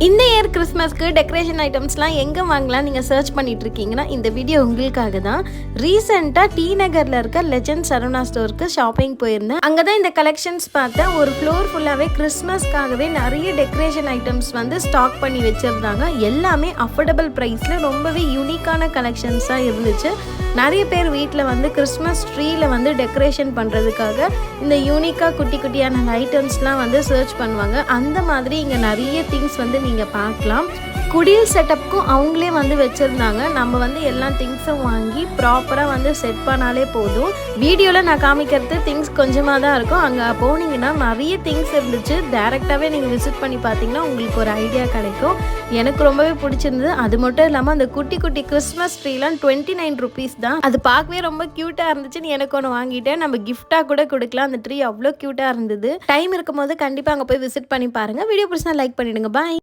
இந்த இயர் கிறிஸ்மஸ்க்கு டெக்கரேஷன் ஐட்டம்ஸ்லாம் எங்கே வாங்கலாம் நீங்கள் சர்ச் பண்ணிட்டு இருக்கீங்கன்னா இந்த வீடியோ உங்களுக்காக தான். ரீசெண்டாக டி நகரில் இருக்க லெஜண்ட் சரவணா ஸ்டோருக்கு ஷாப்பிங் போயிருந்தேன். அங்கே தான் இந்த கலெக்ஷன்ஸ் பார்த்தேன். ஒரு ஃப்ளோர் ஃபுல்லாகவே கிறிஸ்மஸ்க்காகவே நிறைய டெக்கரேஷன் ஐட்டம்ஸ் வந்து ஸ்டாக் பண்ணி வச்சுருந்தாங்க. எல்லாமே அஃபோர்டபுள் ப்ரைஸில் ரொம்பவே யூனிக்கான கலெக்ஷன்ஸாக இருந்துச்சு. நிறைய பேர் வீட்டில் வந்து கிறிஸ்மஸ் ட்ரீயில் வந்து டெக்கரேஷன் பண்ணுறதுக்காக இந்த யூனிக்காக குட்டி குட்டியான ஐட்டம்ஸ்லாம் வந்து சர்ச் பண்ணுவாங்க. அந்த மாதிரி இங்கே நிறைய திங்ஸ் வந்து நீங்கள் பார்க்கலாம். குடில் செட்டப்புக்கும் அவங்களே வந்து வச்சுருந்தாங்க. நம்ம வந்து எல்லா திங்ஸும் வாங்கி ப்ராப்பராக வந்து செட் பண்ணாலே போதும். வீடியோவில் நான் காமிக்கிறது திங்ஸ் கொஞ்சமாக தான் இருக்கும். அங்கே போனீங்கன்னா நிறைய திங்ஸ் இருந்துச்சு. டேரெக்டாகவே நீங்கள் விசிட் பண்ணி பார்த்தீங்கன்னா உங்களுக்கு ஒரு ஐடியா கிடைக்கும். எனக்கு ரொம்பவே பிடிச்சிருந்தது. அது மட்டும் இல்லாமல் அந்த குட்டி குட்டி கிறிஸ்மஸ் ட்ரீலாம் 29 rupees தான். அது பார்க்கவே ரொம்ப க்யூட்டாக இருந்துச்சுன்னு எனக்கு ஒன்று வாங்கிட்டேன். நம்ம கிஃப்டாக கூட கொடுக்கலாம். அந்த ட்ரீ அவ்வளோ க்யூட்டாக இருந்தது. டைம் இருக்கும் போது கண்டிப்பாக அங்கே போய் விசிட் பண்ணி பாருங்கள். வீடியோ பிடிச்சா லைக் பண்ணிவிடுங்க. பாய்.